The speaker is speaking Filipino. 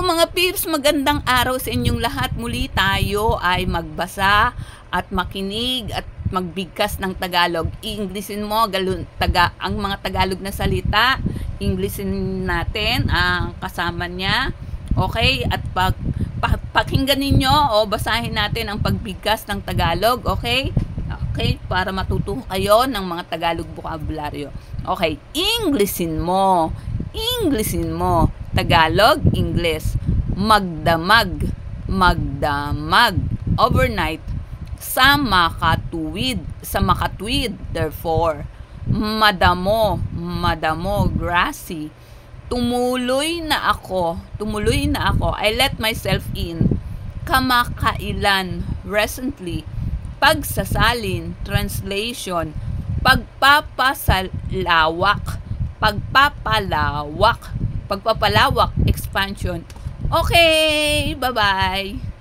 mga peeps, magandang araw sa inyong lahat. Muli tayo ay magbasa at makinig at magbigkas ng Tagalog. Inglesin mo ang mga Tagalog na salita. Inglesin natin ang kasama niya. Okay? At pakinggan ninyo o basahin natin ang pagbigkas ng Tagalog. Okay? Okay? Para matuto kayo ng mga Tagalog vocabulary. Okay. Inglesin mo. Inglesin mo. Tagalog, English. Magdamag, magdamag. Overnight, sa makatuwid, therefore. Madamo, madamo, grassy. Tumuloy na ako, I let myself in. Kamakailan, recently. Pagsasalin, translation. Pagpapalawak, expansion. Okay, bye-bye.